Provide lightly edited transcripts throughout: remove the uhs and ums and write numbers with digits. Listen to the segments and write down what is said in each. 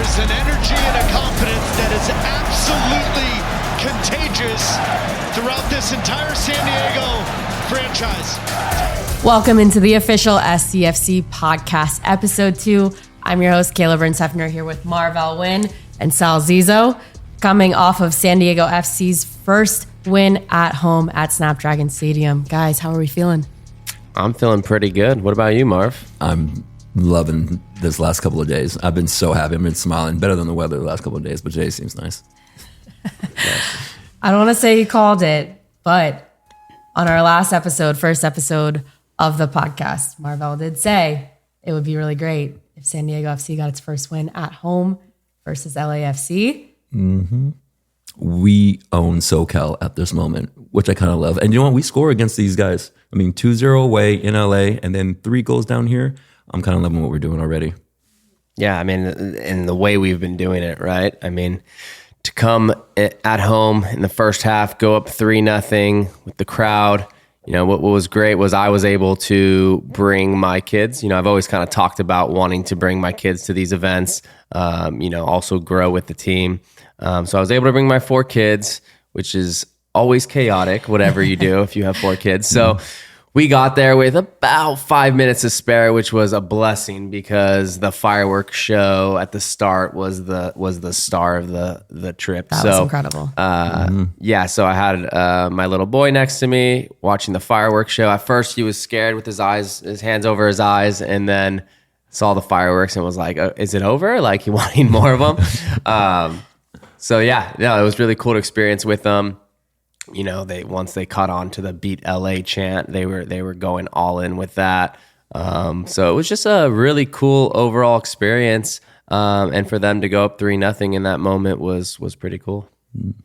There's an energy and a confidence that is absolutely contagious throughout this entire San Diego franchise. Welcome into the official SDFC podcast, episode 2. I'm your host, Kaila Bryn-Seffner, here with Marvell Wynn and Sal Zizzo, coming off of San Diego FC's first win at home at Snapdragon Stadium. Guys, how are we feeling? I'm feeling pretty good. What about you, Marv? I'm loving this last couple of days. I've been so happy. I've been smiling. Better than the weather the last couple of days, but today seems nice. I don't want to say you called it, but on our last episode, first episode of the podcast, Marvell did say it would be really great if San Diego FC got its first win at home versus LAFC. Mm-hmm. We own SoCal at this moment, which I kind of love. And you know what? We score against these guys. I mean, 2-0 away in LA and then 3 goals down here. I'm kind of loving what we're doing already. Yeah, I mean, and the way we've been doing it, right? I mean, to come at home in the first half, go up 3-0 with the crowd. You know, what was great was I was able to bring my kids. You know, I've always kind of talked about wanting to bring my kids to these events, also grow with the team. So I was able to bring my 4 kids, which is always chaotic, whatever you do if you have 4 kids. So we got there with about 5 minutes to spare, which was a blessing because the fireworks show at the start was the star of the trip. That was incredible. Yeah, so I had my little boy next to me watching the fireworks show. At first, he was scared with his hands over his eyes, and then saw the fireworks and was like, "Is it over?" Like he wanted more of them. So yeah, it was really cool to experience with them. You know, once they caught on to the "Beat LA" chant, they were going all in with that. So it was just a really cool overall experience. And for them to go up 3-0 in that moment was pretty cool.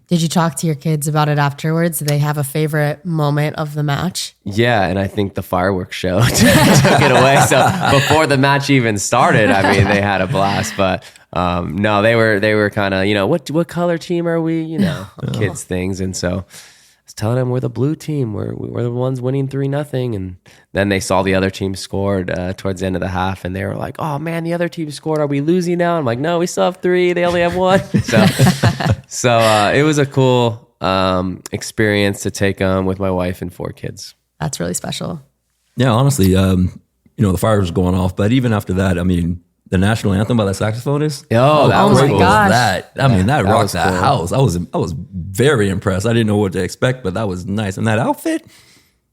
Did you talk to your kids about it afterwards? Did they have a favorite moment of the match? Yeah, and I think the fireworks show took it away. So before the match even started, I mean, they had a blast. But no, they were kind of, you know, what color team are we? You know, kids things. And so I was telling them we're the blue team. We're the ones winning 3-0. And then they saw the other team scored towards the end of the half, and they were like, "Oh man, the other team scored. Are we losing now?" I'm like, "No, we still have 3. They only have 1." So it was a cool experience to take with my wife and 4 kids. That's really special. Yeah, honestly, the fire was going off, but even after that, I mean, the national anthem by the saxophonist. Oh, that was my cool. gosh. That that rocked was that cool. house. I was very impressed. I didn't know what to expect, but that was nice. And that outfit,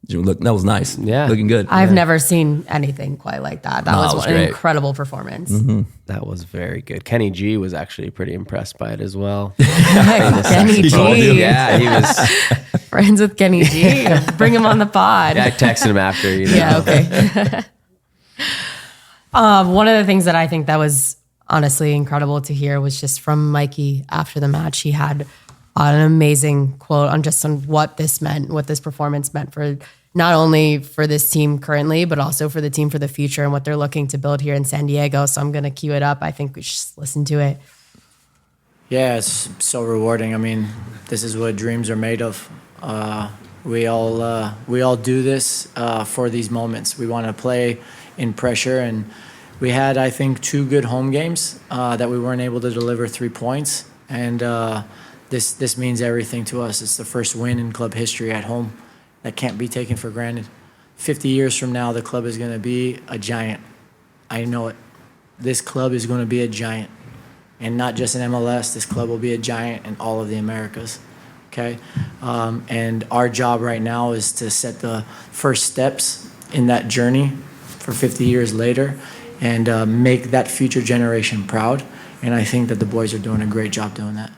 that was nice. Yeah. Looking good. I've never seen anything quite like that. That was an great. incredible performance. Mm-hmm. That was very good. Kenny G was actually pretty impressed by it as well. Kenny He told you? G. Yeah, he was. Friends with Kenny G. Bring him on the pod. Yeah, I texted him after. You know. Yeah, okay. One of the things that I think that was honestly incredible to hear was just from Mikey after the match. He had an amazing quote on what this meant, what this performance meant for not only for this team currently, but also for the team for the future and what they're looking to build here in San Diego. So I'm going to cue it up. I think we should just listen to it. Yeah, it's so rewarding. I mean, this is what dreams are made of. We all do this for these moments. We want to play in pressure, and we had, I think, 2 good home games that we weren't able to deliver 3 points, and this means everything to us. It's the first win in club history at home that can't be taken for granted. 50 years from now, the club is going to be a giant. I know it. This club is going to be a giant, and not just in MLS. This club will be a giant in all of the Americas. Okay, and our job right now is to set the first steps in that journey for 50 years later, and make that future generation proud. And I think that the boys are doing a great job doing that.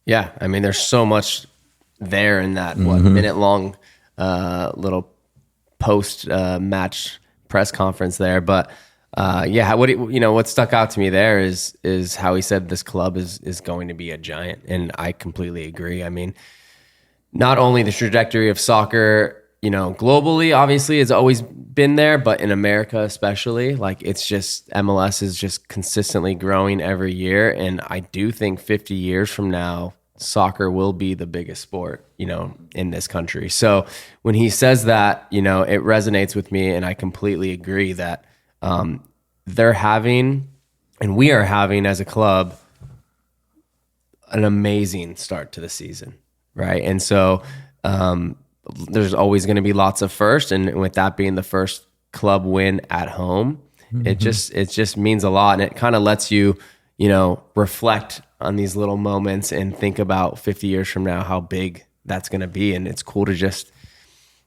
Yeah, I mean, there's so much there in that minute-long little post-match press conference there. But what stuck out to me there is how he said this club is going to be a giant, and I completely agree. I mean, not only the trajectory of soccer, globally, obviously, has always been there, but in America especially, like it's just MLS is just consistently growing every year, and I do think 50 years from now, soccer will be the biggest sport, in this country. So when he says that, it resonates with me, and I completely agree that they're having And we are having, as a club, an amazing start to the season, right? And so there's always going to be lots of first, and with that being the first club win at home, it just means a lot, and it kind of lets you, reflect on these little moments and think about 50 years from now how big that's going to be. And it's cool to just,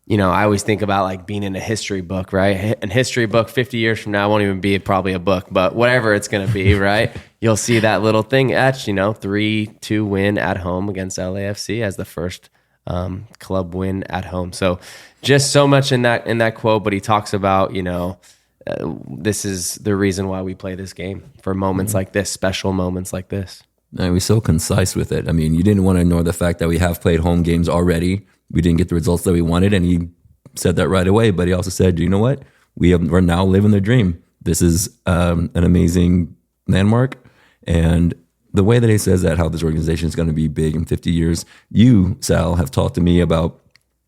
I always think about like being in a history book, right? A history book 50 years from now won't even be probably a book, but whatever it's going to be, right? You'll see that little thing etched, 3-2 win at home against LAFC as the first club win at home. So just so much in that quote, but he talks about, this is the reason why we play this game, for moments like this, special moments like this. And we're so concise with it. I mean, you didn't want to ignore the fact that we have played home games already. We didn't get the results that we wanted, and he said that right away. But he also said, you know what? We're now living the dream. This is an amazing landmark. And the way that he says that, how this organization is going to be big in 50 years, you, Sal, have talked to me about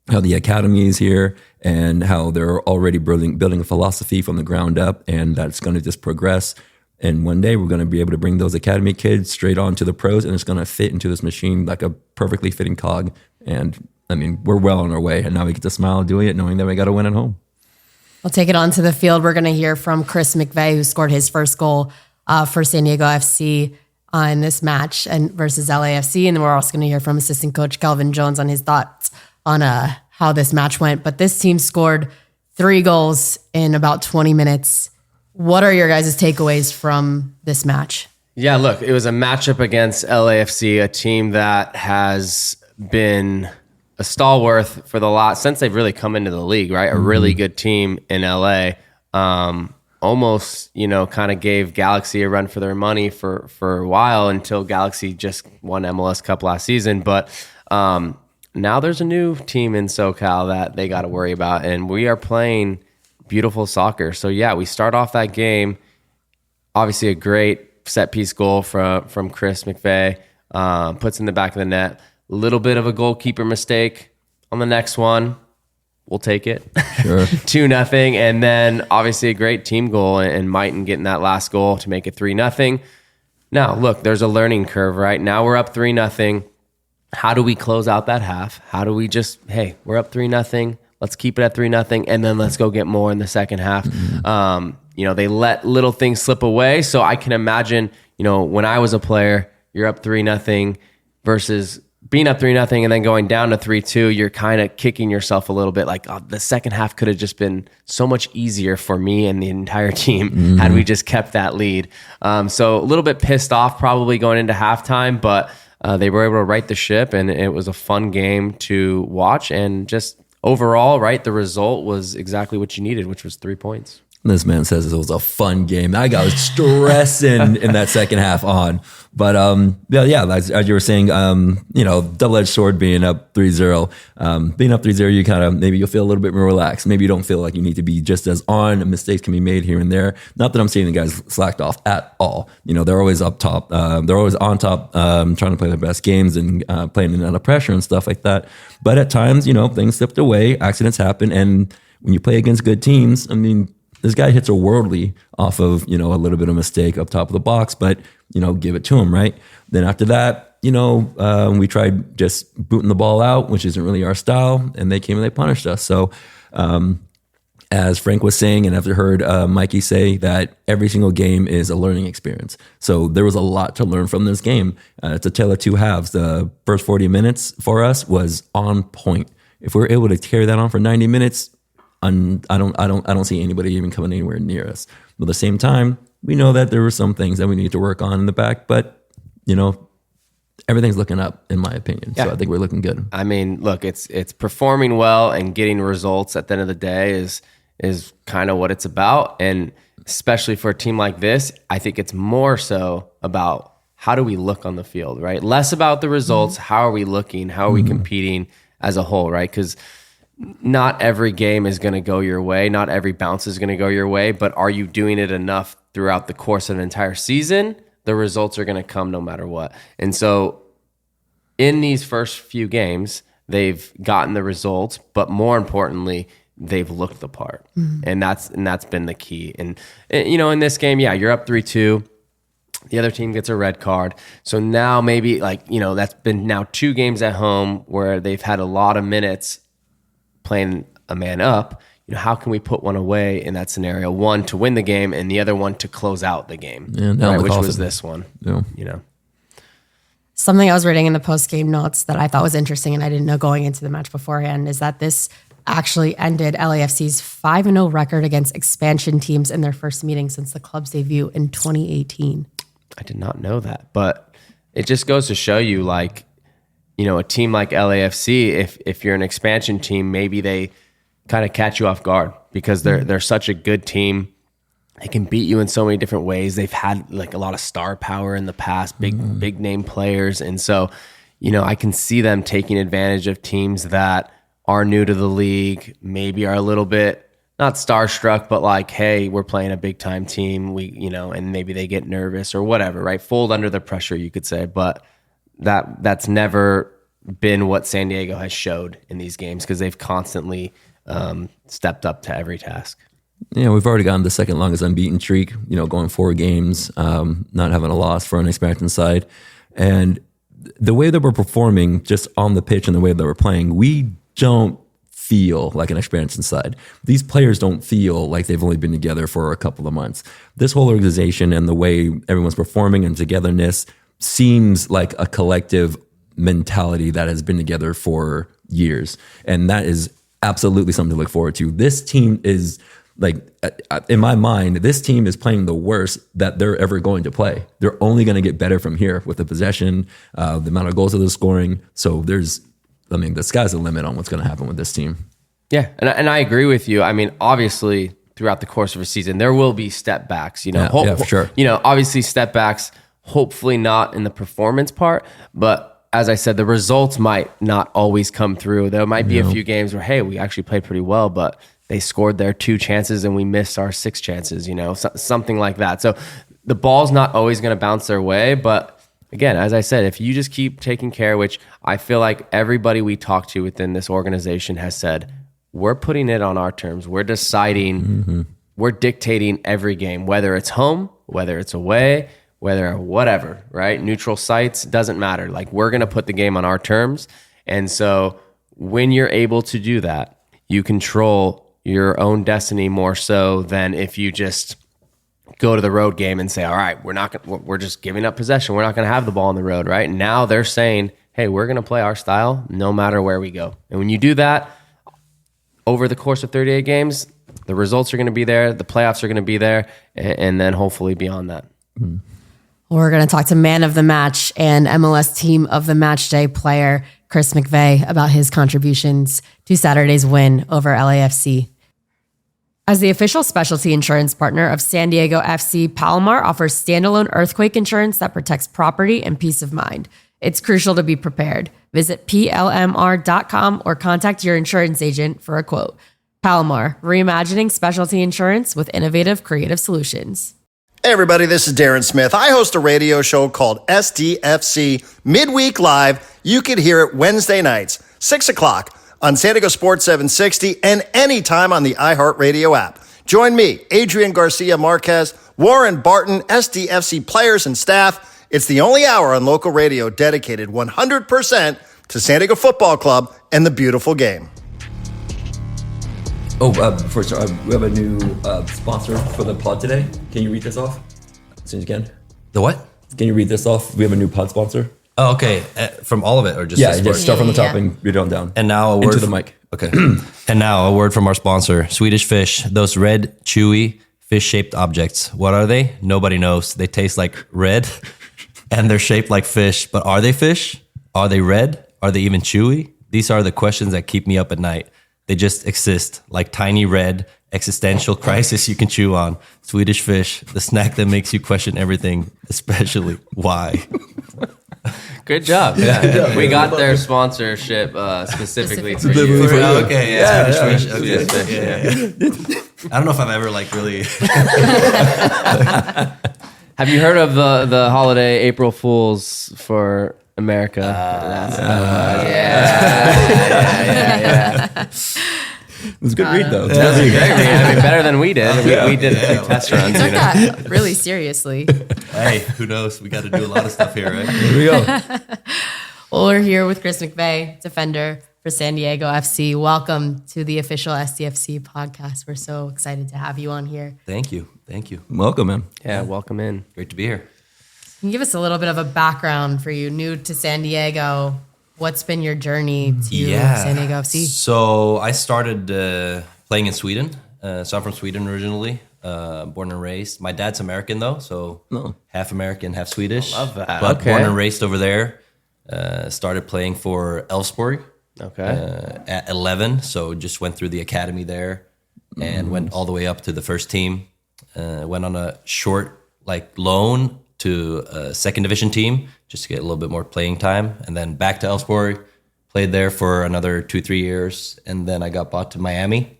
how the academy is here and how they're already building a philosophy from the ground up, and that's going to just progress. And one day we're going to be able to bring those academy kids straight on to the pros, and it's going to fit into this machine like a perfectly fitting cog. And I mean, we're well on our way, and now we get to smile doing it, knowing that we got to win at home. We'll take it onto the field. We're going to hear from Chris McVey, who scored his first goal for San Diego FC in this match and versus LAFC. And then we're also going to hear from assistant coach Kelvin Jones on his thoughts on how this match went. But this team scored 3 goals in about 20 minutes. What are your guys' takeaways from this match? Yeah, look, it was a matchup against LAFC, a team that has been a stalwart for the lot since they've really come into the league, right? A really good team in LA. Almost, kind of gave Galaxy a run for their money for a while until Galaxy just won MLS Cup last season. But now there's a new team in SoCal that they got to worry about, and we are playing beautiful soccer. So yeah, we start off that game. Obviously, a great set piece goal from Chris McVey, puts in the back of the net. A little bit of a goalkeeper mistake on the next one. We'll take it. Sure. 2-0. And then obviously a great team goal and Mighton getting that last goal to make it 3-0. Now, look, there's a learning curve, right? Now we're up 3-0. How do we close out that half? How do we just, hey, we're up 3-0. Let's keep it at 3-0, and then let's go get more in the second half. They let little things slip away. So I can imagine, when I was a player, you're up 3-0 versus being up 3-0 and then going down to 3-2. You're kind of kicking yourself a little bit, like, oh, the second half could have just been so much easier for me and the entire team had we just kept that lead. So a little bit pissed off probably going into halftime, but they were able to right the ship, and it was a fun game to watch. And just overall, right, the result was exactly what you needed, which was 3 points. This man says it was a fun game. That guy was stressing in that second half on. But as you were saying, double-edged sword being up 3-0. Being up 3-0, you kind of, maybe you'll feel a little bit more relaxed. Maybe you don't feel like you need to be just as on. Mistakes can be made here and there. Not that I'm saying the guys slacked off at all. They're always up top. They're always on top, trying to play their best games and playing in under pressure and stuff like that. But at times, things slipped away, accidents happen. And when you play against good teams, I mean, this guy hits a worldly off of, a little bit of mistake up top of the box, but, give it to him, right? Then after that, we tried just booting the ball out, which isn't really our style, and they came and they punished us. So as Frank was saying, and I've heard Mikey say, that every single game is a learning experience. So there was a lot to learn from this game. It's a tale of two halves. The first 40 minutes for us was on point. If we're able to carry that on for 90 minutes, I don't see anybody even coming anywhere near us. But at the same time, we know that there were some things that we need to work on in the back, but everything's looking up, in my opinion. Yeah. So I think we're looking good. I mean, look, it's performing well and getting results at the end of the day is kind of what it's about. And especially for a team like this, I think it's more so about how do we look on the field, right? Less about the results. How are we looking? How are we competing as a whole, right? Because not every game is going to go your way. Not every bounce is going to go your way, but are you doing it enough throughout the course of an entire season? The results are going to come no matter what. And so in these first few games, they've gotten the results, but more importantly, they've looked the part. And that's been the key. And in this game, yeah, you're up 3-2. The other team gets a red card. So now maybe that's been now 2 games at home where they've had a lot of minutes playing a man up. How can we put one away in that scenario? One to win the game and the other one to close out the game, which was this one. Yeah. Something I was reading in the post-game notes that I thought was interesting and I didn't know going into the match beforehand is that this actually ended LAFC's 5-0 record against expansion teams in their first meeting since the club's debut in 2018. I did not know that, but it just goes to show you, a team like LAFC, if you're an expansion team, maybe they kind of catch you off guard because they're such a good team. They can beat you in so many different ways. They've had a lot of star power in the past, big name players, and so I can see them taking advantage of teams that are new to the league, maybe are a little bit not starstruck, but hey, we're playing a big time team. And maybe they get nervous or whatever, right? Fold under the pressure, you could say. But that's never been what San Diego has showed in these games because they've constantly stepped up to every task. Yeah, we've already gotten the second longest unbeaten streak, going 4 games, not having a loss for an expansion side. And the way that we're performing just on the pitch and the way that we're playing, we don't feel like an expansion side. These players don't feel like they've only been together for a couple of months. This whole organization and the way everyone's performing and togetherness seems like a collective mentality that has been together for years. And that is absolutely something to look forward to. This team is in my mind, this team is playing the worst that they're ever going to play. They're only going to get better from here with the possession, the amount of goals that they're scoring. So the sky's the limit on what's going to happen with this team. Yeah, and I agree with you. I mean, obviously, throughout the course of a season, there will be step backs. For sure. Obviously, step backs. Hopefully, not in the performance part, but as I said, the results might not always come through. There might be a few games where, hey, we actually played pretty well, but they scored their 2 chances and we missed our 6 chances. Something like that. So the ball's not always going to bounce their way, but. Again, as I said, if you just keep taking care, which I feel like everybody we talk to within this organization has said, we're putting it on our terms. We're deciding, we're dictating every game, whether it's home, whether it's away, whether whatever, right? Neutral sites, doesn't matter. We're going to put the game on our terms. And so when you're able to do that, you control your own destiny more so than if you just go to the road game and say, all right, we're just giving up possession. We're not going to have the ball on the road, right? Now they're saying, hey, we're going to play our style no matter where we go. And when you do that over the course of 38 games, the results are going to be there, the playoffs are going to be there, and then hopefully beyond that. We're going to talk to man of the match and MLS team of the match day player, Chris McVey, about his contributions to Saturday's win over LAFC. As the official specialty insurance partner of San Diego FC, Palomar offers standalone earthquake insurance that protects property and peace of mind. It's crucial to be prepared. Visit PLMR.com or contact your insurance agent for a quote. Palomar, reimagining specialty insurance with innovative, creative solutions. Hey everybody, this is Darren Smith. I host a radio show called SDFC Midweek Live. You can hear it Wednesday nights, 6 o'clock. On San Diego Sports 760 and anytime on the iHeartRadio app. Join me, Adrian Garcia Marquez, Warren Barton, SDFC players and staff. It's the only hour on local radio dedicated 100% to San Diego Football Club and the beautiful game. First, we have a new sponsor for the pod today. Can you read this off? As soon as you can. The what? Can you read this off? We have a new pod sponsor. Oh, okay. From all of it, or just just start from the top and read it on down. And now a word into the mic. Okay. And now a word from our sponsor, Swedish Fish. Those red, chewy, fish-shaped objects. What are they? Nobody knows. They taste like red, and they're shaped like fish. But are they fish? Are they red? Are they even chewy? These are the questions that keep me up at night. They just exist, like tiny red existential crisis you can chew on. Swedish Fish, the snack that makes you question everything, especially why. Good job. Yeah. We got their sponsorship specifically for you. Okay, Swedish Fish. Okay. I don't know if I've ever really. Have you heard of the holiday April Fools for America? It was a good read, though. That was a great read. I mean, better than we did. We did a few test runs. Took that really seriously. Hey, who knows? We got to do a lot of stuff here, right? Here we go. Well, we're here with Chris McVey, defender for San Diego FC. Welcome to the official SDFC podcast. We're so excited to have you on here. Thank you. Thank you. Welcome, man. Yeah, welcome in. Great to be here. Can you give us a little bit of a background for you, new to San Diego? What's been your journey to San Diego FC? So I started playing in Sweden. So I'm from Sweden originally, born and raised. My dad's American though, so half American, half Swedish. I love that. But Okay. born and raised over there. Started playing for Elfsborg at 11. So just went through the academy there and went all the way up to the first team. Went on a short loan to a second division team just to get a little bit more playing time, and then back to Elfsborg, played there for another 2-3 years, and then I got bought to Miami,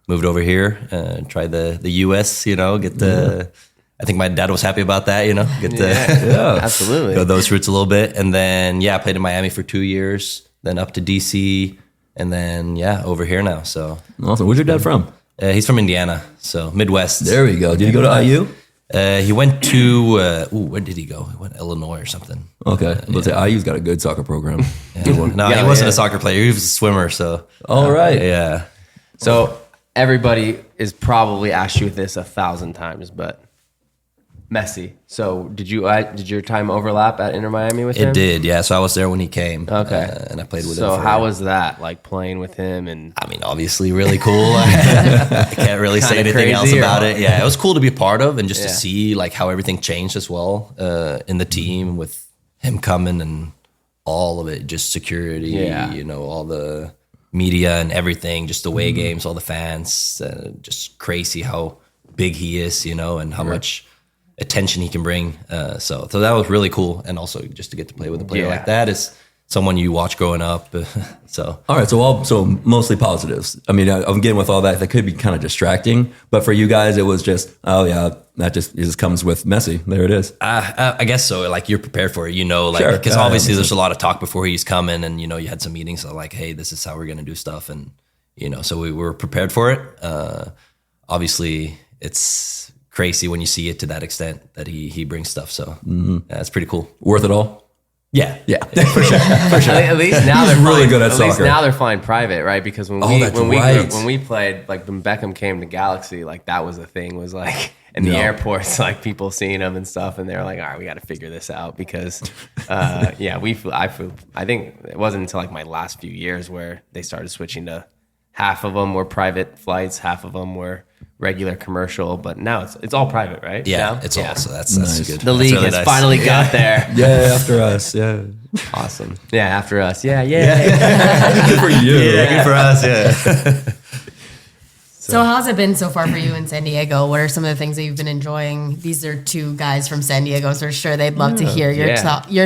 moved over here, tried the US, get the. I think my dad was happy about that, Absolutely. go those routes a little bit, and then I played in Miami for 2 years, then up to DC, and then over here now. So Awesome. Where's your dad from? he's from Indiana, so Midwest. There we go. Did you go to IU? He went to where did he go? He went to Illinois or something. Okay. Let's say IU's got a good soccer program. Good one. No, he wasn't a soccer player. He was a swimmer. So All right. yeah. So everybody is probably asked you this 1,000 times, but Messi. So did your time overlap at Inter Miami with him? It did, yeah. So I was there when he came. Okay. And I played with him. So how was that, like playing with him? And I mean, obviously really cool. I can't really say Kinda anything else crazy, about or- it. Yeah, it was cool to be a part of and just to Yeah. see how everything changed as well in the team with him coming and all of it, just security, Yeah. all the media and everything, just the away games, all the fans, just crazy how big he is, and how much attention he can bring. So that was really cool. And also just to get to play with a player like that is someone you watch growing up. So All right, so mostly positives. I mean, I'm getting with all that. That could be kind of distracting, but for you guys, it was just, it just comes with Messi. There it is. I guess so. You're prepared for it, Sure. because Yeah, obviously that makes there's a lot of talk before he's coming, and you had some meetings hey, this is how we're gonna do stuff, and so we were prepared for it. Obviously, it's crazy when you see it to that extent that he brings stuff. So it's pretty cool. Worth it all. Yeah, Yeah, for sure. For sure. at least now He's they're really flying, good at least soccer. now they're flying private, right? Because when that's right. when we played, when Beckham came to Galaxy, that was the thing. Was in the airports, people seeing him and stuff, and they're like, all right, we got to figure this out because, I flew. I think it wasn't until my last few years where they started switching to half of them were private flights, half of them were regular commercial, but now it's all private, right? yeah, Now? it's all. So that's Nice. good. The That's league really has nice. finally got there. Yeah, after us. Yeah. Awesome. Yeah, after us. Yeah. Good for you. Good for us. Yeah. So how's it been so far for you in San Diego? What are some of the things that you've been enjoying? These are two guys from San Diego, so sure they'd love to hear your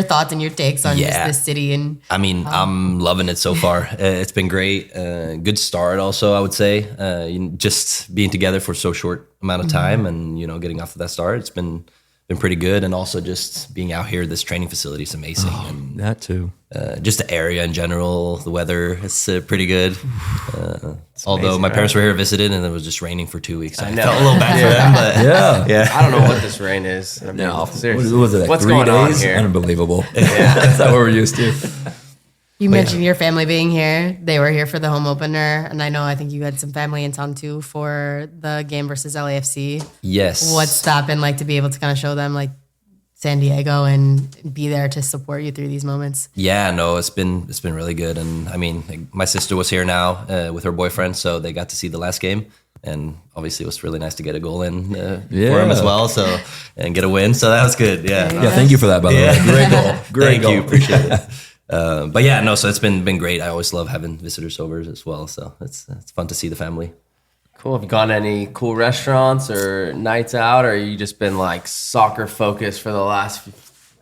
thoughts and your takes on just this city. And I mean, I'm loving it so far. It's been great. Good start also, I would say. Just being together for so short amount of time and, getting off of that start, it's been pretty good. And also just being out here, this training facility is amazing. And That too. just the area in general, the weather is pretty good. Although my parents were here visiting and it was just raining for 2 weeks. So I know. felt a little bad for them, but Yeah. I don't know what this rain is. I mean, No. seriously. What was it? What's 3 going on days? here? Unbelievable. That's not what we're used to. you mentioned your family being here. They were here for the home opener, and I think you had some family in town too for the game versus LAFC. yes. What's that been like to be able to kind of show them San Diego and be there to support you through these moments? Yeah, no, it's been really good, and I mean, my sister was here now with her boyfriend, so they got to see the last game, and obviously it was really nice to get a goal in for him as well, so and get a win, so that was good. Yeah, Yeah, thank you for that, by the way. Great goal. Great thank goal. you, appreciate it. But yeah, no, so it's been great. I always love having visitors over as well, so it's fun to see the family. Cool. Have you gone to any cool restaurants or nights out, or you just been soccer focused for the last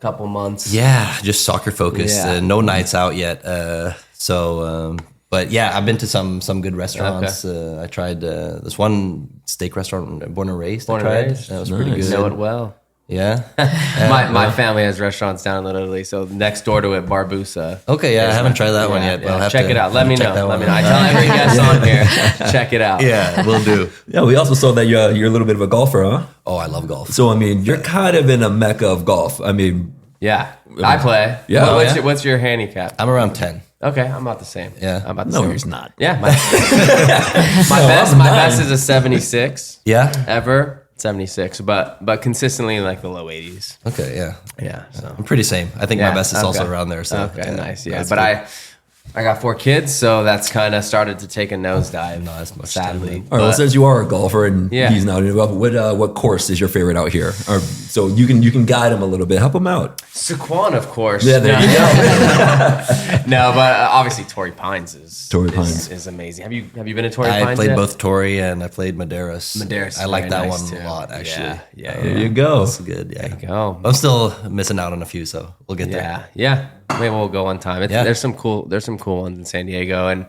couple months? Yeah, just soccer focused. Yeah. No nights out yet. But yeah, I've been to some good restaurants. I tried this one steak restaurant, Born and Raised. Born I and tried. Raised. That was pretty Nice. good. Know it well. Yeah. My family has restaurants down in Italy, so next door to it, Barbusa. Okay, yeah, I haven't tried that one yet, but I'll have check to it out. Let me know. check that one I out. tell every guest on here, check it out. Yeah, will do. Yeah, we also saw that you're a little bit of a golfer, huh? Oh, I love golf. So I mean, you're kind of in a mecca of golf. I mean, Yeah, I play. Yeah. What- Oh, what's, yeah? Your, what's your handicap? I'm around 10. Okay, I'm about the same. Yeah. I'm about the no, same. he's not. Yeah, my best. I'm My 9. best is a 76. Yeah? Ever 76, but consistently in like the low 80s. Okay, yeah. Yeah, so I'm pretty same. I think yeah, my best is also okay. around there. So okay, nice. Yeah, that's but good. I got 4 kids, so that's kind of started to take a nosedive. Not as much sadly. time, All right, well, But- since you are a golfer and Yeah. he's not in golf, what course is your favorite out here? Or so you can guide him a little bit, help him out. Sequan, of course. Yeah, there you go. No, but obviously Torrey Pines Torrey Pines. is amazing. Have you been to Torrey I Pines? played yet? both Torrey and I played Madeiras. Madeiras is I like very that nice one too. a lot, actually. Yeah. There you go. It's good, yeah. There you go. I'm still missing out on a few, so we'll get there. Yeah. Maybe we'll go one time. Yeah. There's some cool ones in San Diego, and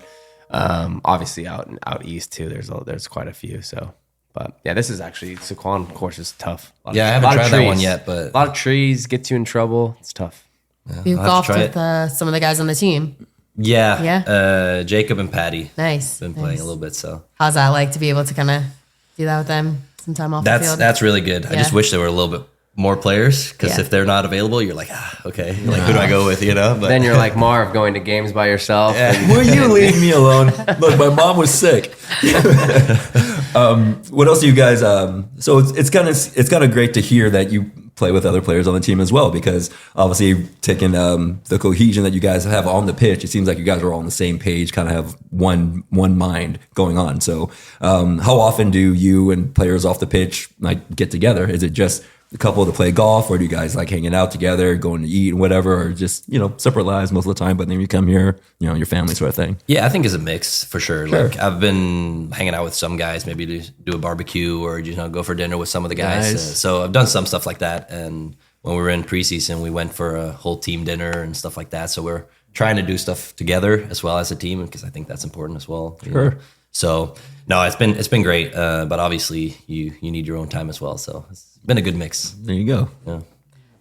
obviously out east too. There's quite a few. So, but yeah, this is actually Sequan course is tough. Yeah, I haven't lot of tried that one trees. yet, but- a lot of trees get you in trouble. It's tough. You've I'll have to golfed try with some of the guys on the team. Yeah. Yeah? Jacob and Patty. Nice. Been playing nice. a little bit, so. How's that like to be able to kind of do that with them some time off the field? That's really good. I just Yeah. wish there were a little bit more players because Yeah. if they're not available, you're like, okay, like who do I go with, you know? But Then you're like Marv going to games by yourself. And Will you leave me alone? Look, my mom was sick. What else do you guys? So it's kind of great to hear that you play with other players on the team as well, because obviously taking the cohesion that you guys have on the pitch, it seems like you guys are all on the same page, kind of have one mind going on. So how often do you and players off the pitch like get together? Is it just a couple to play golf, or do you guys like hanging out together, going to eat and whatever, or just separate lives most of the time, but then you come here, your family sort of thing? yeah, I think it's a mix for sure. Sure. Like I've been hanging out with some guys, maybe to do a barbecue or go for dinner with some of the guys. Nice. So I've done some stuff like that. And when we were in preseason, we went for a whole team dinner and stuff like that. So we're trying to do stuff together as well as a team, because I think that's important as well. you know. Sure. So no, it's been great. But obviously you need your own time as well. So it's been a good mix. There you go.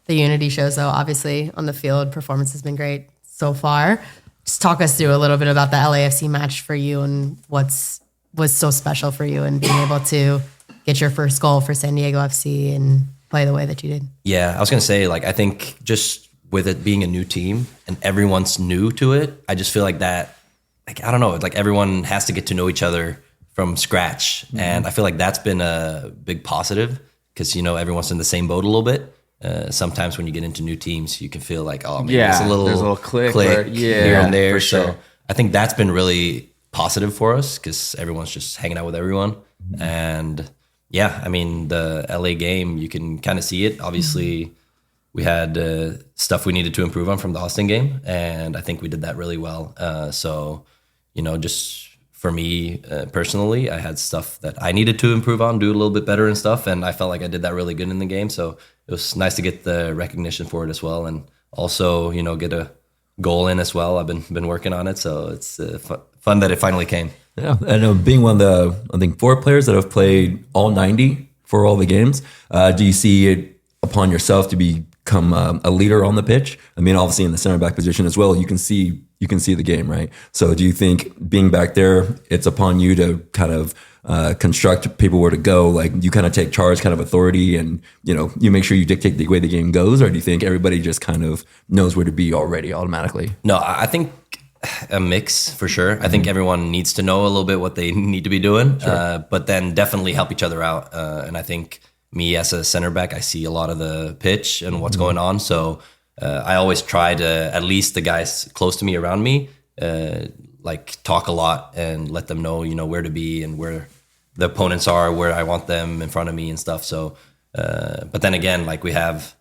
The unity shows, though, obviously on the field, performance has been great so far. Just talk us through a little bit about the LAFC match for you and was so special for you and being able to get your first goal for San Diego FC and play the way that you did. Yeah, I was gonna say, like, I think just with it being a new team and everyone's new to it, I just feel like that, like, I don't know, like everyone has to get to know each other from scratch. Mm-hmm. And I feel like that's been a big positive because, everyone's in the same boat a little bit. Sometimes when you get into new teams, you can feel like, oh, maybe Yeah, there's a little click or- yeah, here and there. for So sure. I think that's been really positive for us because everyone's just hanging out with everyone. Mm-hmm. And yeah, I mean, the LA game, you can kind of see it. Obviously, we had stuff we needed to improve on from the Austin game, and I think we did that really well. So, just for me personally, I had stuff that I needed to improve on, do a little bit better and stuff, and I felt like I did that really good in the game. So it was nice to get the recognition for it as well, and also, get a goal in as well. I've been working on it, so it's fun that it finally came. Yeah, and being one of the, I think, 4 players that have played all 90 for all the games, do you see it upon yourself to become a leader on the pitch? I mean, obviously in the center back position as well, you can see the game, right? So do you think being back there, it's upon you to kind of construct people where to go, like you kind of take charge, kind of authority, and you make sure you dictate the way the game goes, or do you think everybody just kind of knows where to be already automatically? No, I think a mix for sure. I think everyone needs to know a little bit what they need to be doing, but then definitely help each other out. And I think me as a center back, I see a lot of the pitch and what's going on. So I always try to, at least the guys close to me, around me, like talk a lot and let them know, where to be and where the opponents are, where I want them in front of me and stuff. So, but then again, like we have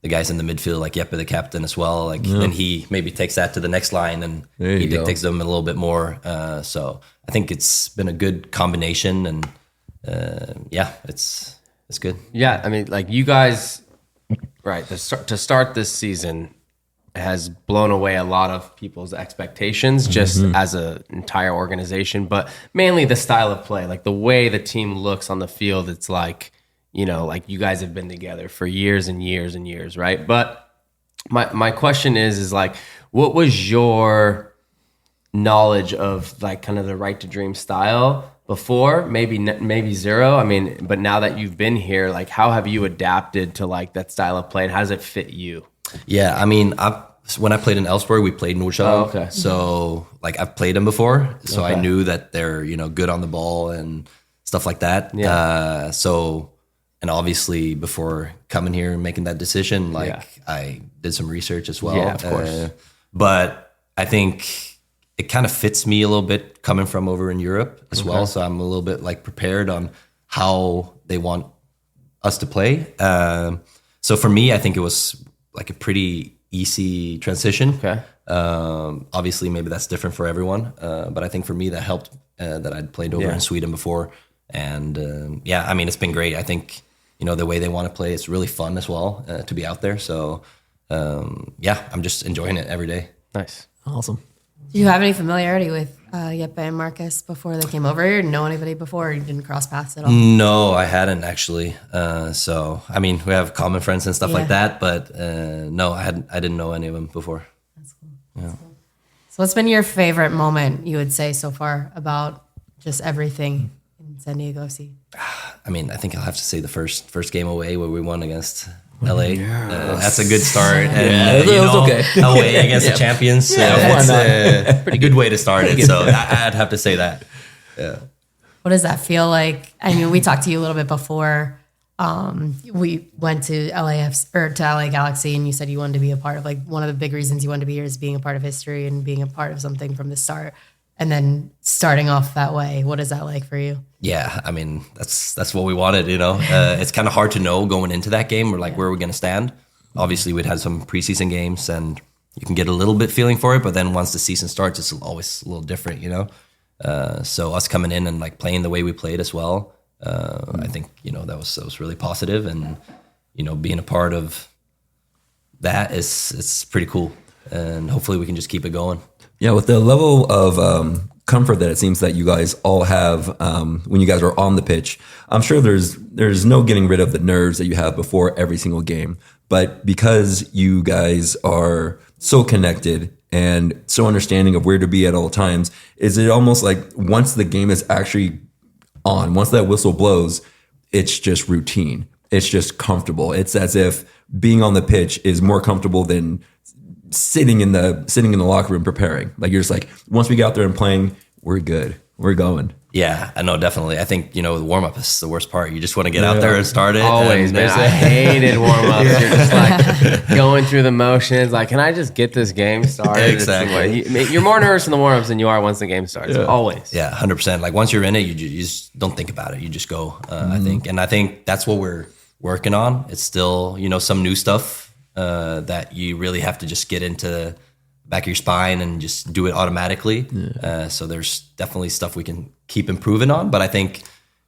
the guys in the midfield, like Jeppe, the captain as well. Like then he maybe takes that to the next line and There he you go. dictates them a little bit more. So I think it's been a good combination, and yeah, it's good. Yeah, I mean, like you guys, right? To start this season has blown away a lot of people's expectations, just as an entire organization, but mainly the style of play, like the way the team looks on the field. It's like, like you guys have been together for years and years and years, right? But my question is like, what was your knowledge of like kind of the Right to Dream style before? Maybe zero. I mean, but now that you've been here, like how have you adapted to like that style of play, and how does it fit you? Yeah, I mean, when I played in Elfsborg, we played Nordsjælland. Okay. So like I've played them before, so Okay. I knew that they're good on the ball and stuff like that. Yeah. And obviously before coming here and making that decision, I did some research as well. Yeah, of course. But I think it kind of fits me a little bit coming from over in Europe as well. So I'm a little bit like prepared on how they want us to play. So for me, I think it was like a pretty easy transition. Okay. Obviously, maybe that's different for everyone. But I think for me, that helped that I'd played over in Sweden before. And I mean, it's been great. I think, the way they want to play, it's really fun as well to be out there. So I'm just enjoying it every day. Nice. Awesome. Do you have any familiarity with Jeppe and Marcus before they came over here? Know anybody before, or you didn't cross paths at all? No, I hadn't actually. So, I mean, we have common friends and stuff like that, but no, I didn't know any of them before. That's cool. Yeah. Cool. So what's been your favorite moment, you would say, so far about just everything in San Diego FC? I mean, I think I'll have to say the first game away where we won against LA. That's a good start. And, it was okay. Away against the champions. That's a pretty good way to start it. So I'd have to say that. Yeah. What does that feel like? I mean, we talked to you a little bit before. We went to LAFC or to LA Galaxy, and you said you wanted to be a part of, like, one of the big reasons you wanted to be here is being a part of history and being a part of something from the start. And then starting off that way, what is that like for you? Yeah, I mean, that's what we wanted, It's kind of hard to know going into that game where we're going to stand. Obviously, we'd had some preseason games, and you can get a little bit feeling for it, but then once the season starts, it's always a little different, So us coming in and like playing the way we played as well, I think, that was really positive, and, being a part of that it's pretty cool, and hopefully we can just keep it going. Yeah, with the level of comfort that it seems that you guys all have when you guys are on the pitch, I'm sure there's no getting rid of the nerves that you have before every single game. But because you guys are so connected and so understanding of where to be at all times, is it almost like once the game is actually on, once that whistle blows, it's just routine. It's just comfortable. It's as if being on the pitch is more comfortable than sitting in the locker room preparing. Like, you're just like, once we get out there and playing, we're good. We're going. Yeah, I know, definitely. I think, the warm-up is the worst part. You just want to get out there and start it. Always, man. I hated warm-ups. You're just like going through the motions. Like, can I just get this game started? Exactly. You're more nervous in the warm-ups than you are once the game starts. Yeah. Always. Yeah, 100%. Like, once you're in it, you just don't think about it. You just go, I think. And I think that's what we're working on. It's still, some new stuff that you really have to just get into the back of your spine and just do it automatically. Yeah. So there's definitely stuff we can keep improving on. But I think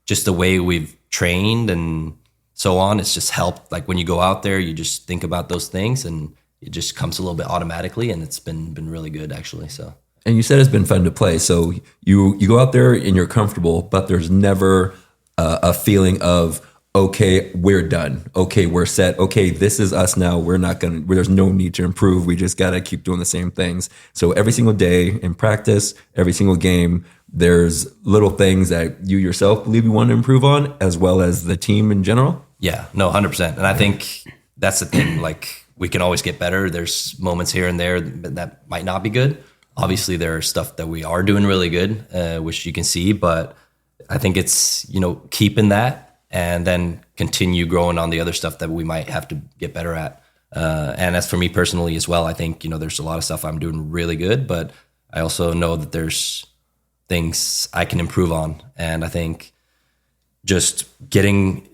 just the way we've trained and so on, it's just helped. Like, when you go out there, you just think about those things, and it just comes a little bit automatically, and it's been really good, actually. So. And you said it's been fun to play. So you go out there and you're comfortable, but there's never a feeling of, okay, we're done. Okay, we're set. Okay, this is us now. There's no need to improve. We just got to keep doing the same things. So every single day in practice, every single game, there's little things that you yourself believe you want to improve on, as well as the team in general. Yeah, no, 100%. And I think that's the thing. Like, we can always get better. There's moments here and there that might not be good. Obviously, there's stuff that we are doing really good, which you can see. But I think it's, keeping that, and then continue growing on the other stuff that we might have to get better at. And as for me personally as well, I think, there's a lot of stuff I'm doing really good, but I also know that there's things I can improve on. And I think just getting,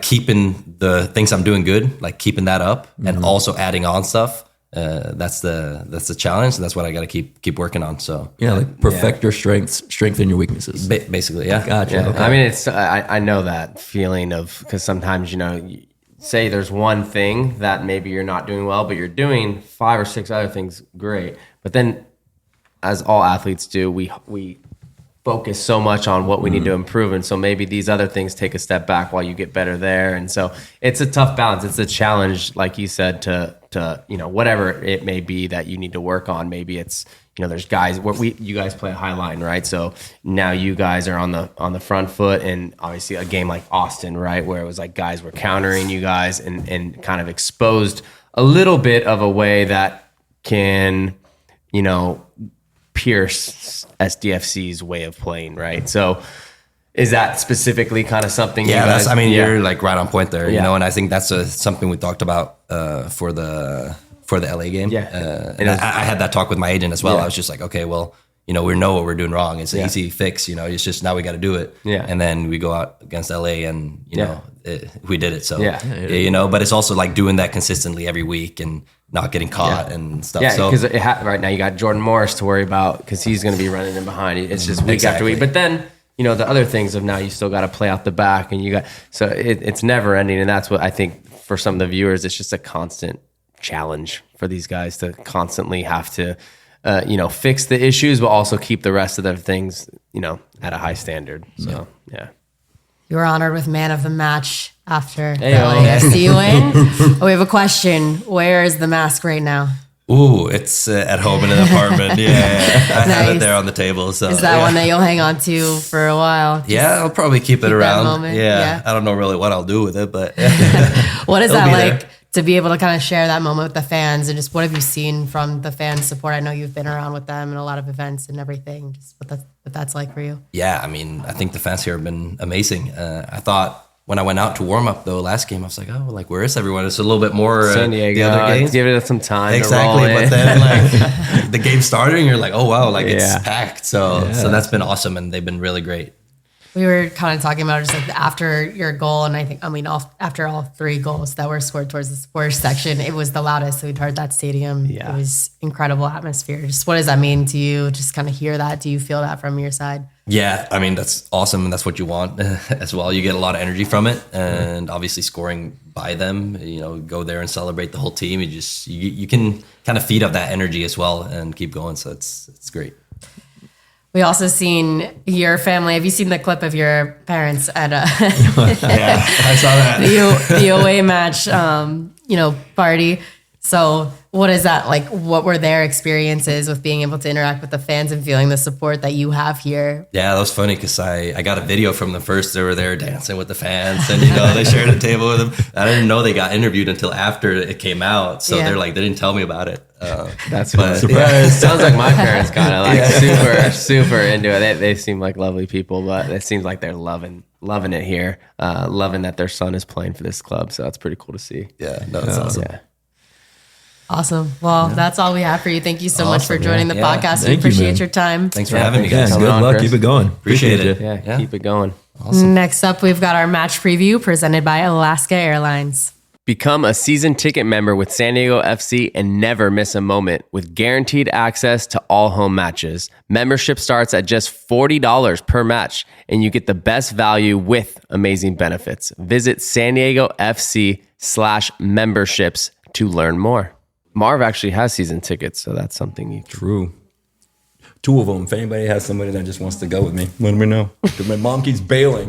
keeping the things I'm doing good, like keeping that up, and also adding on stuff. That's the challenge, and that's what I got to keep working on. So perfect your strengths, strengthen your weaknesses. Basically, yeah. Gotcha. Yeah. Okay. I mean, it's I know that feeling of, because sometimes you say there's one thing that maybe you're not doing well, but you're doing 5 or 6 other things great. But then, as all athletes do, we focus so much on what we need to improve. And so maybe these other things take a step back while you get better there. And so it's a tough balance. It's a challenge, like you said, to whatever it may be that you need to work on. Maybe it's, there's guys, you guys play a high line, right? So now you guys are on the front foot, and obviously a game like Austin, right? Where it was like guys were countering you guys and kind of exposed a little bit of a way that can, pierce SDFC's way of playing, right? So is that specifically kind of something you guys... You're like right on point there, and I think that's something we talked about for the LA game. Yeah. And I had that talk with my agent as well. Yeah. I was just like, okay, well, we know what we're doing wrong. It's an easy fix, it's just now we got to do it. Yeah. And then we go out against LA and, we did it. So, Yeah. but it's also like doing that consistently every week and not getting caught and stuff. Yeah, so because right now you got Jordan Morris to worry about because he's going to be running in behind. It's just week after week. But then, the other things of now you still got to play out the back, and it's never ending. And that's what I think for some of the viewers, it's just a constant challenge for these guys to constantly have to, fix the issues, but also keep the rest of their things, at a high standard. So, yeah. You were honored with man of the match after the Hey-o. LAFC win. We have a question. Where is the mask right now? Ooh, it's at home in an apartment. Yeah, I have it there on the table. So Is that one that you'll hang on to for a while? Yeah, I'll probably keep it that around. moment, Yeah. yeah. I don't know really what I'll do with it, but What is It'll that be like there. to be able to kind of share that moment with the fans, and just what have you seen from the fan support? I know you've been around with them in a lot of events and everything. Just what that's like for you. yeah, I think the fans here have been amazing. I thought when I went out to warm up though last game, I was like, oh, like where is everyone? It's a little bit more San Diego, the other games. give it some time. Exactly, to roll but in. then like the game started, and you're like, oh wow, like it's Yeah. packed. So that's been awesome, and they've been really great. We were kind of talking about it just like after your goal, and after all three goals that were scored towards the sports section, it was the loudest we'd heard that stadium. Yeah. It was incredible atmosphere. Just what does that mean to you? Just kind of hear that. Do you feel that from your side? Yeah, I mean, that's awesome, and that's what you want as well. You get a lot of energy from it, and obviously scoring by them, go there and celebrate the whole team. You can kind of feed off that energy as well and keep going, so it's great. We also seen your family. Have you seen the clip of your parents at Yeah, I saw that. the away match, party? So what is that like? What were their experiences with being able to interact with the fans and feeling the support that you have here? Yeah, that was funny because I got a video from them first. They were there dancing with the fans, and they shared a table with them. I didn't know they got interviewed until after it came out. So Yeah. they didn't tell me about it. That's what it sounds like. My parents kind of like super into it. They seem like lovely people, but it seems like they're loving it here, loving that their son is playing for this club. So that's pretty cool to see. Yeah, no, that's awesome. Yeah. Awesome. Well, that's all we have for you. Thank you so much for Awesome, joining the yeah. podcast. We Thank you, appreciate man. your time. Thanks for having me, Yeah, guys. good on, luck. Chris. Keep it going. Appreciate it. Yeah, keep it going. Next up, we've got our match preview presented by Alaska Airlines. Become a season ticket member with San Diego FC and never miss a moment with guaranteed access to all home matches. Membership starts at just $40 per match, and you get the best value with amazing benefits. Visit San Diego FC/memberships to learn more. Marv actually has season tickets, so that's something you can. True. 2 of them. If anybody has somebody that just wants to go with me, let me know. Because my mom keeps bailing.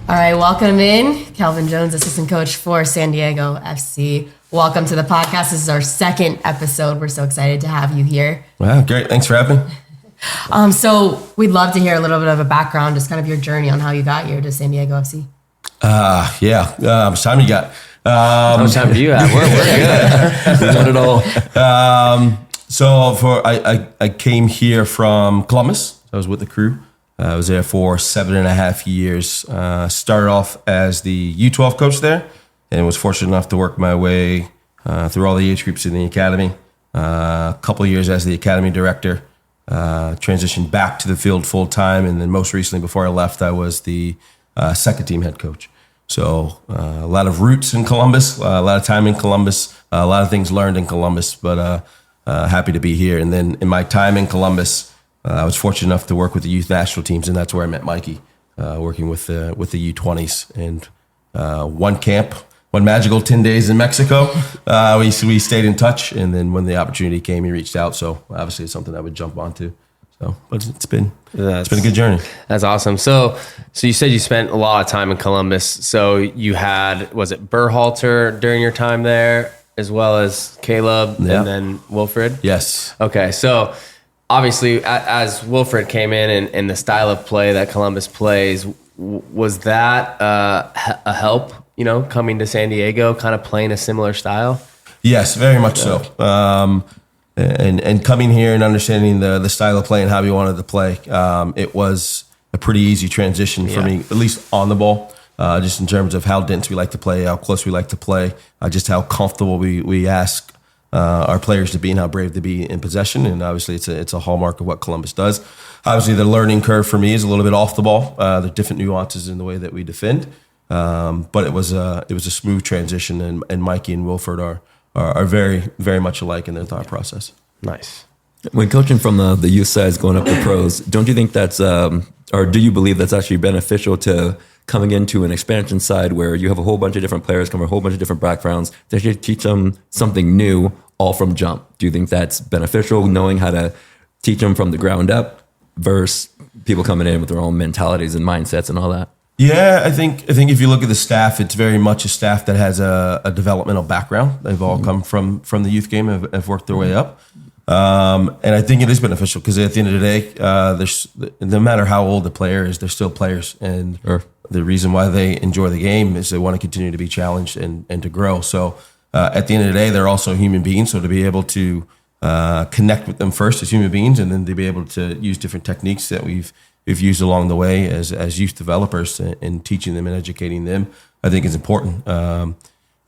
All right, welcome in Kelvin Jones, assistant coach for San Diego FC. Welcome to the podcast. This is our second episode. We're so excited to have you here. Wow, great. Thanks for having me. So we'd love to hear a little bit of a background, just kind of your journey on how you got here to San Diego FC. Yeah. How much time you got? How much time do you have? We're good. Not at all. So I came here from Columbus. I was with the crew. I was there for 7.5 years. Started off as the U12 coach there, and was fortunate enough to work my way through all the age groups in the academy. A couple of years as the academy director. Transitioned back to the field full time, and then most recently, before I left, I was the second team head coach. So a lot of roots in Columbus, a lot of time in Columbus, a lot of things learned in Columbus, but happy to be here. And then in my time in Columbus, I was fortunate enough to work with the youth national teams, and that's where I met Mikey, working with the U20s. And one camp, one magical 10 days in Mexico. We stayed in touch, and then when the opportunity came, he reached out. So obviously it's something I would jump onto. So, but it's been a good journey. That's awesome. So you said you spent a lot of time in Columbus. So you had, was it Berhalter during your time there, as well as Caleb and then Wilfred? Yes. Okay. So obviously, as Wilfred came in and the style of play that Columbus plays, was that a help, coming to San Diego, kind of playing a similar style? Yes, very much so. And coming here and understanding the style of play and how we wanted to play, it was a pretty easy transition for me, at least on the ball, just in terms of how dense we like to play, how close we like to play, just how comfortable we ask our players to be and how brave to be in possession. And obviously it's a hallmark of what Columbus does. Obviously the learning curve for me is a little bit off the ball. There are different nuances in the way that we defend. But it was a smooth transition, and Mikey and Wilfred are very, very much alike in their thought process. Nice. When coaching from the youth sides going up to pros, don't you think that's, or do you believe that's actually beneficial to coming into an expansion side where you have a whole bunch of different players come from a whole bunch of different backgrounds to actually teach them something new all from jump? Do you think that's beneficial, knowing how to teach them from the ground up versus people coming in with their own mentalities and mindsets and all that? Yeah, I think if you look at the staff, it's very much a staff that has a developmental background. They've all come from the youth game, have worked their way up. And I think it is beneficial because at the end of the day, no matter how old the player is, they're still players. And the reason why they enjoy the game is they want to continue to be challenged and to grow. So at the end of the day, they're also human beings. So to be able to connect with them first as human beings, and then to be able to use different techniques that we've used along the way as youth developers and teaching them and educating them, I think is important.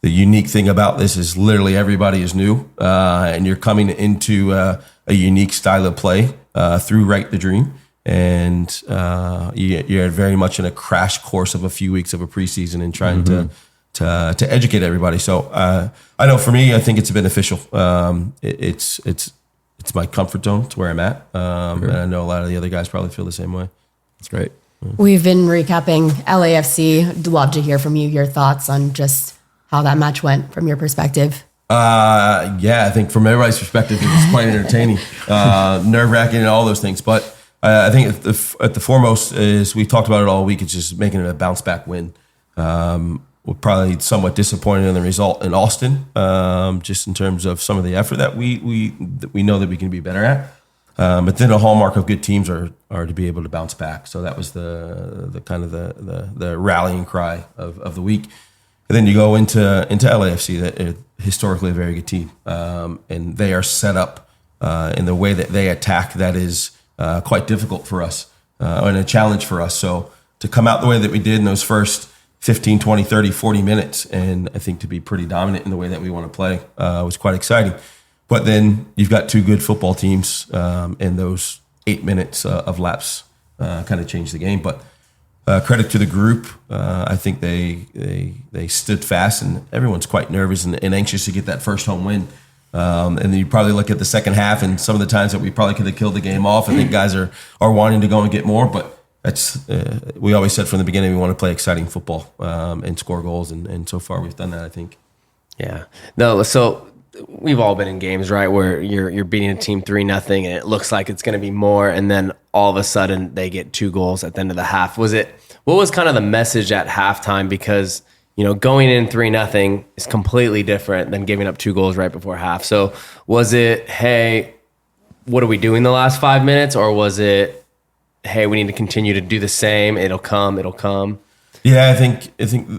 The unique thing about this is literally everybody is new, and you're coming into a unique style of play through Right the Dream. And you're very much in a crash course of a few weeks of a preseason and trying to educate everybody. So I know for me, I think it's beneficial. It's my comfort zone. It's where I'm at. And I know a lot of the other guys probably feel the same way. That's great. We've been recapping LAFC. I'd love to hear from you, your thoughts on just how that match went from your perspective. I think from everybody's perspective, it was quite entertaining, nerve-wracking and all those things. But I think at the foremost is, we talked about it all week, it's just making it a bounce-back win. We're probably somewhat disappointed in the result in Austin, just in terms of some of the effort that we know that we can be better at. But then a hallmark of good teams are to be able to bounce back. So that was the kind of the rallying cry of the week. And then you go into LAFC, that is historically a very good team, and they are set up in the way that they attack that is quite difficult for us and a challenge for us. So to come out the way that we did in those first 15, 20, 30, 40 minutes, and I think to be pretty dominant in the way that we want to play was quite exciting. But then you've got two good football teams, and those 8 minutes of lapse kind of changed the game. But credit to the group. I think they stood fast, and everyone's quite nervous and anxious to get that first home win. And then you probably look at the second half and some of the times that we probably could have killed the game off. I think guys are wanting to go and get more, but that's we always said from the beginning we want to play exciting football and score goals, and so far we've done that, I think. Yeah. No, so we've all been in games, right, where you're beating a team 3-0 and it looks like it's going to be more, and then all of a sudden they get 2 goals at the end of the half. What was kind of the message at halftime? Because going in 3-0 is completely different than giving up 2 goals right before half. So was it, hey, what are we doing the last 5 minutes, or was it, hey, we need to continue to do the same, it'll come? Yeah, I think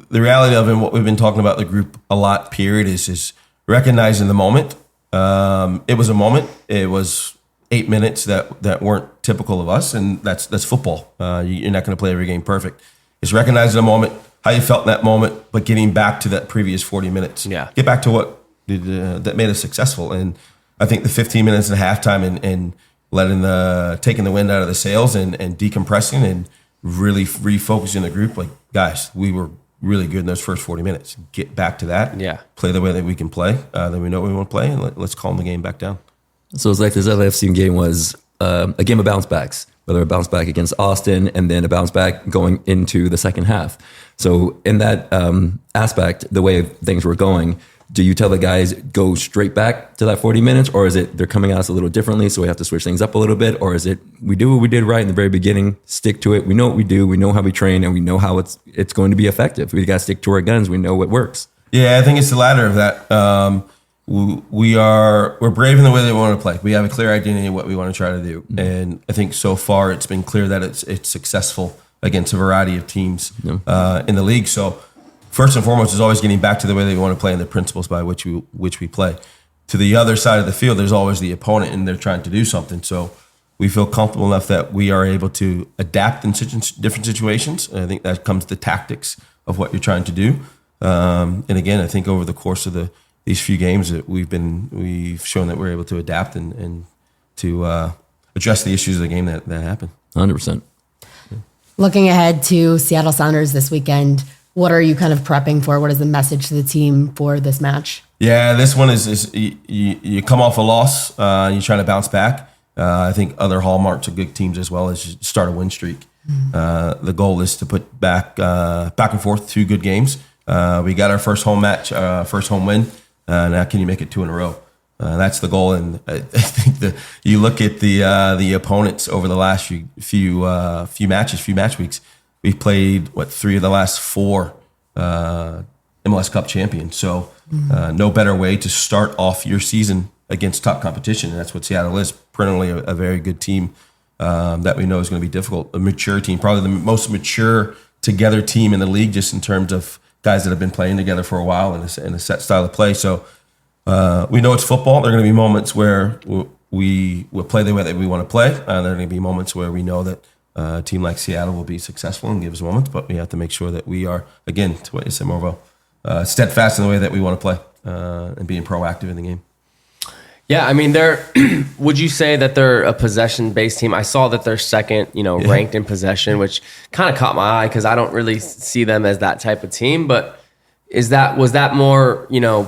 the reality of it, and what we've been talking about the group a lot, period, is recognizing the moment. It was a moment. It was 8 minutes that weren't typical of us, and that's football. You're not going to play every game perfect. It's recognizing the moment, how you felt in that moment, but getting back to that previous 40 minutes. Yeah. Get back to what that made us successful. And I think the 15 minutes at halftime and taking the wind out of the sails and decompressing and really refocusing the group, like, guys, we were really good in those first 40 minutes. Get back to that. Yeah. Play the way that we can play, that we know we want to play, and let's calm the game back down. So it's like this LAFC game was a game of bounce backs. whether a bounce back against Austin and then a bounce back going into the second half. So in that aspect, the way things were going, do you tell the guys go straight back to that 40 minutes, or is it they're coming at us a little differently, so we have to switch things up a little bit, or is it we do what we did right in the very beginning, stick to it, we know what we do, we know how we train, and we know how it's going to be effective. We got to stick to our guns. We know what works. Yeah, I think it's the latter of that. We're brave in the way that we want to play. We have a clear identity of what we want to try to do, and I think so far it's been clear that it's successful against a variety of teams in the league. So first and foremost is always getting back to the way that we want to play and the principles by which we play. To the other side of the field, there's always the opponent, and they're trying to do something. So we feel comfortable enough that we are able to adapt in different situations. And I think that comes to tactics of what you're trying to do. And again, I think over the course of these few games that we've shown that we're able to adapt and to address the issues of the game that happen. 100%. Looking ahead to Seattle Sounders this weekend, what are you kind of prepping for? What is the message to the team for this match? Yeah, this one is you come off a loss, you're trying to bounce back. I think other hallmarks of good teams as well is you start a win streak. The goal is to put back and forth 2 good games. We got our first home match, first home win. Now can you make it 2 in a row? That's the goal. And I think you look at the opponents over the last few match weeks. We've played 3 of the last 4 MLS Cup champions. So no better way to start off your season against top competition. And that's what Seattle is. Perennially a very good team that we know is going to be difficult. A mature team, probably the most mature together team in the league, just in terms of guys that have been playing together for a while in a set style of play. So we know it's football. There are going to be moments where we will play the way that we want to play. There are going to be moments where we know that a team like Seattle will be successful and give us moments, but we have to make sure that we are, again, to what you said, Marvell, steadfast in the way that we want to play and being proactive in the game. Yeah, I mean, would you say that they're a possession-based team? I saw that they're second, ranked in possession, which kind of caught my eye because I don't really see them as that type of team. But was that more,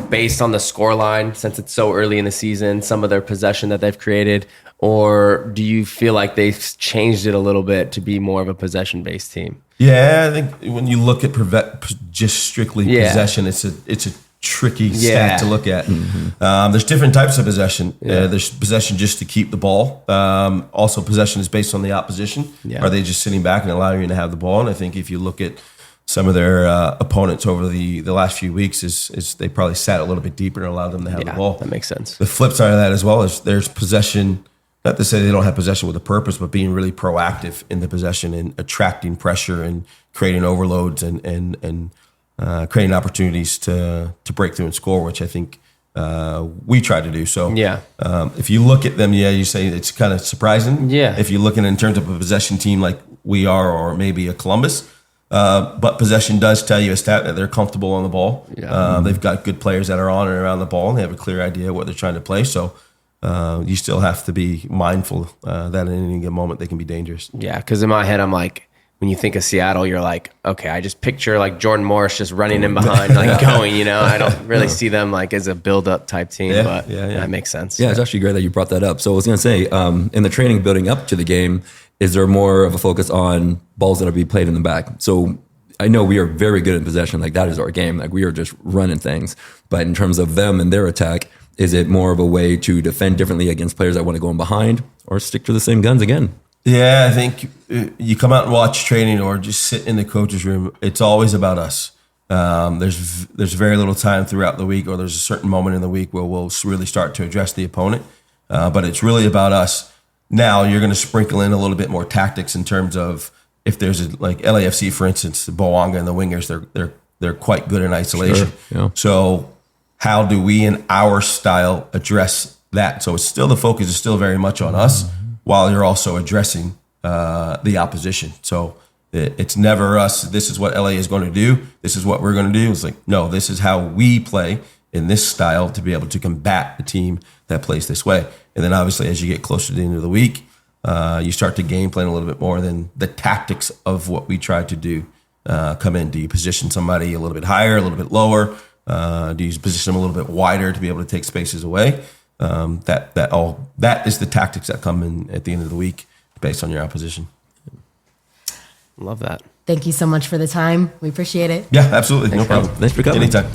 based on the scoreline since it's so early in the season, some of their possession that they've created, or do you feel like they've changed it a little bit to be more of a possession-based team? Yeah, I think when you look at just strictly possession, it's a tricky stat to look at. There's different types of possession. There's possession just to keep the ball. Also, possession is based on the opposition. Are they just sitting back and allowing you to have the ball? And I think if you look at some of their opponents over the last few weeks, is they probably sat a little bit deeper and allowed them to have the ball. That makes sense. The flip side of that as well is there's possession. Not to say they don't have possession with a purpose, but being really proactive in the possession and attracting pressure and creating overloads and creating opportunities to break through and score, which I think we try to do. So if you look at them, you say it's kind of surprising. If you're looking in terms of a possession team like we are, or maybe a Columbus, but possession does tell you a stat that they're comfortable on the ball. They've got good players that are on and around the ball, and they have a clear idea of what they're trying to play. So you still have to be mindful that at any given moment they can be dangerous. Yeah, because in my head, I'm like, when you think of Seattle, you're like, okay, I just picture like Jordan Morris just running in behind, like going, I don't really see them like as a build-up type team, but that makes sense. Yeah, it's actually great that you brought that up. So I was going to say, in the training building up to the game, is there more of a focus on balls that are being played in the back? So I know we are very good in possession. Like that is our game. Like we are just running things. But in terms of them and their attack, is it more of a way to defend differently against players that want to go in behind, or stick to the same guns again? Yeah, I think you come out and watch training or just sit in the coach's room, it's always about us. There's very little time throughout the week, or there's a certain moment in the week where we'll really start to address the opponent. But it's really about us. Now you're going to sprinkle in a little bit more tactics in terms of if there's like LAFC, for instance, Boanga and the wingers, they're quite good in isolation. Sure, yeah. So how do we in our style address that? So it's still, the focus is still very much on us, while you're also addressing the opposition. So it's never us, this is what LA is going to do, this is what we're going to do. It's like, no, this is how we play in this style to be able to combat a team that plays this way. And then obviously as you get closer to the end of the week, you start to game plan a little bit more than the tactics of what we try to do come in. Do you position somebody a little bit higher, a little bit lower? Do you position them a little bit wider to be able to take spaces away? That is the tactics that come in at the end of the week. based on your opposition. Love that. Thank you so much for the time. We appreciate it. Yeah, absolutely. No problem. Thanks for coming. Anytime.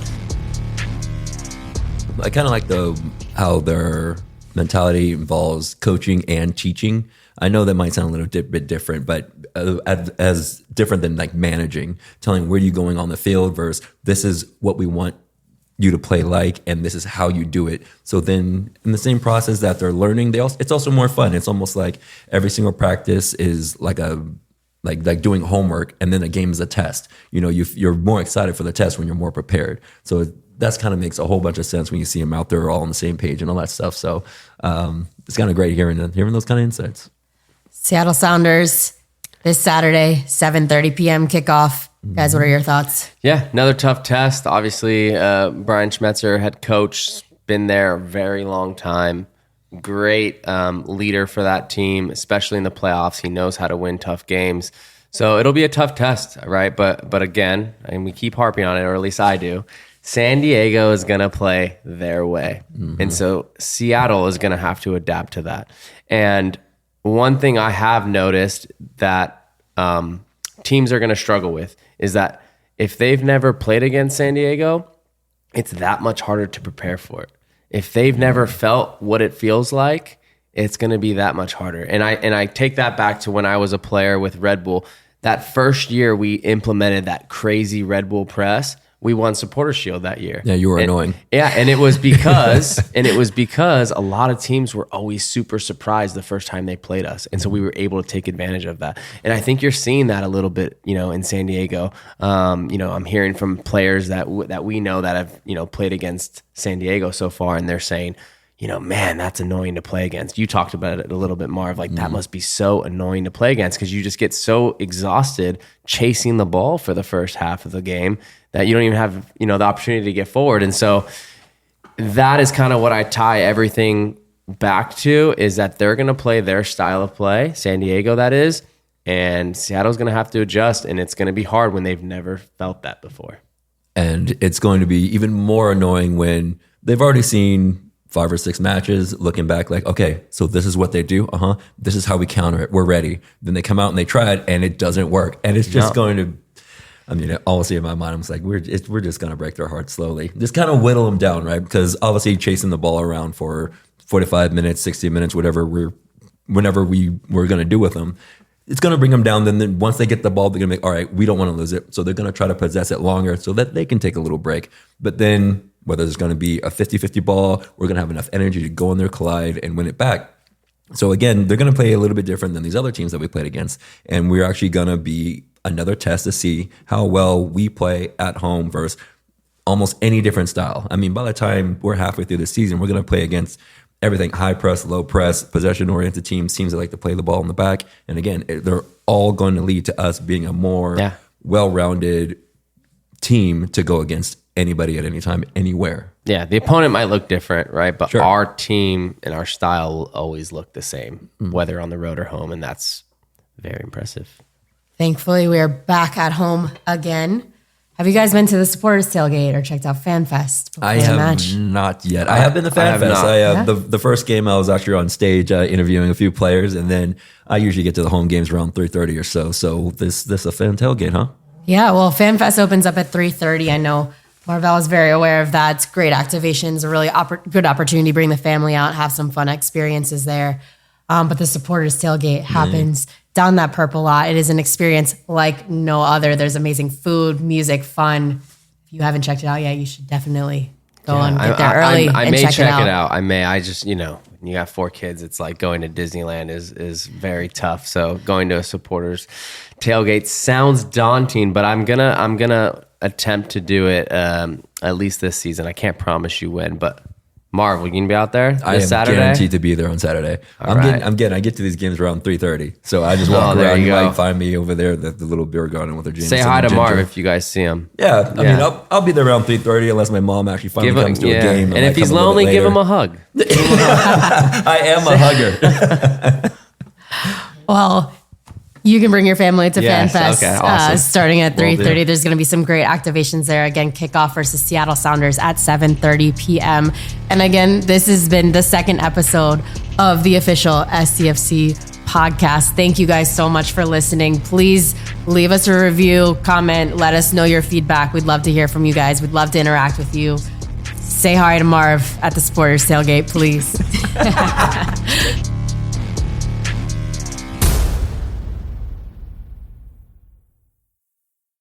I kind of like how their mentality involves coaching and teaching. I know that might sound a little bit different, but as different than like managing, telling where you're going on the field versus this is what we want you to play like, and this is how you do it. So then in the same process that they're learning, it's also more fun. It's almost like every single practice is like like doing homework, and then a game is a test. You know, you're more excited for the test when you're more prepared. So that's kind of makes a whole bunch of sense when you see them out there all on the same page and all that stuff. So it's kind of great hearing those kind of insights. Seattle Sounders this Saturday, 7:30 p.m. kickoff. Guys, what are your thoughts? Yeah, another tough test. Obviously, Brian Schmetzer, head coach, been there a very long time. Great leader for that team, especially in the playoffs. He knows how to win tough games. So it'll be a tough test, right? But again, and we keep harping on it, or at least I do, San Diego is going to play their way. Mm-hmm. And so Seattle is going to have to adapt to that. And one thing I have noticed that teams are going to struggle with is that if they've never played against San Diego, it's that much harder to prepare for it. If they've never felt what it feels like, it's going to be that much harder. And I take that back to when I was a player with Red Bull. That first year we implemented that crazy Red Bull press, we won Supporter Shield that year. Yeah, you were annoying. Yeah, and it was because a lot of teams were always super surprised the first time they played us, and so we were able to take advantage of that. And I think you're seeing that a little bit, in San Diego. I'm hearing from players that we know that have played against San Diego so far, and they're saying, man, that's annoying to play against. You talked about it a little bit, Marv. That must be so annoying to play against because you just get so exhausted chasing the ball for the first half of the game that you don't even have, the opportunity to get forward. And so that is kind of what I tie everything back to, is that they're going to play their style of play, San Diego that is, and Seattle's going to have to adjust, and it's going to be hard when they've never felt that before. And it's going to be even more annoying when they've already seen 5 or 6 matches, looking back like, okay, so this is what they do. This is how we counter it. We're ready. Then they come out and they try it and it doesn't work. And it's just going to, honestly in my mind, I'm like, we're just going to break their hearts slowly. Just kind of whittle them down, right? Because obviously chasing the ball around for 45 minutes, 60 minutes, whenever we're going to do with them, it's going to bring them down. Then once they get the ball, they're going to be, all right, we don't want to lose it. So they're going to try to possess it longer so that they can take a little break. But then whether there's going to be a 50-50 ball, we're going to have enough energy to go in there, collide, and win it back. So again, they're going to play a little bit different than these other teams that we played against. And we're actually going to be another test to see how well we play at home versus almost any different style. By the time we're halfway through the season, we're going to play against everything: high press, low press, possession-oriented teams that like to play the ball in the back. And again, they're all going to lead to us being a more well-rounded team to go against anybody at any time, anywhere. Yeah, the opponent might look different, right? But our team and our style will always look the same, whether on the road or home, and that's very impressive. Thankfully, we are back at home again. Have you guys been to the supporters tailgate or checked out FanFest? I have not yet. I have been to FanFest. The first game I was actually on stage interviewing a few players, and then I usually get to the home games around 3:30 or so. So this a fan tailgate, huh? Yeah, well, FanFest opens up at 3:30. I know Marvell is very aware of that. It's great activations, a really good opportunity to bring the family out, have some fun experiences there. But the supporters tailgate happens down that purple lot. It is an experience like no other. There's amazing food, music, fun. If you haven't checked it out yet, you should definitely go and get there early I and may check it out. I may. I just, when you got 4 kids, it's like going to Disneyland is very tough. So going to a supporters tailgate sounds daunting, but I'm gonna attempt to do it at least this season. I can't promise you when, but Marv, we can be out there this Saturday? Guaranteed to be there on Saturday. I get to these games around 3:30, so I just walk around. You might find me over there at the little beer garden with a gin. Say hi to Marv if you guys see him. Yeah, I'll be there around 3:30 unless my mom actually finally comes to a game. And if he's lonely, give him a hug. I am a hugger. Well, you can bring your family to FanFest. Okay, awesome. Starting at 3:30. There's going to be some great activations there. Again, kickoff versus Seattle Sounders at 7:30 p.m. And again, this has been the second episode of the official SDFC podcast. Thank you guys so much for listening. Please leave us a review, comment, let us know your feedback. We'd love to hear from you guys. We'd love to interact with you. Say hi to Marv at the Supporters Tailgate, please.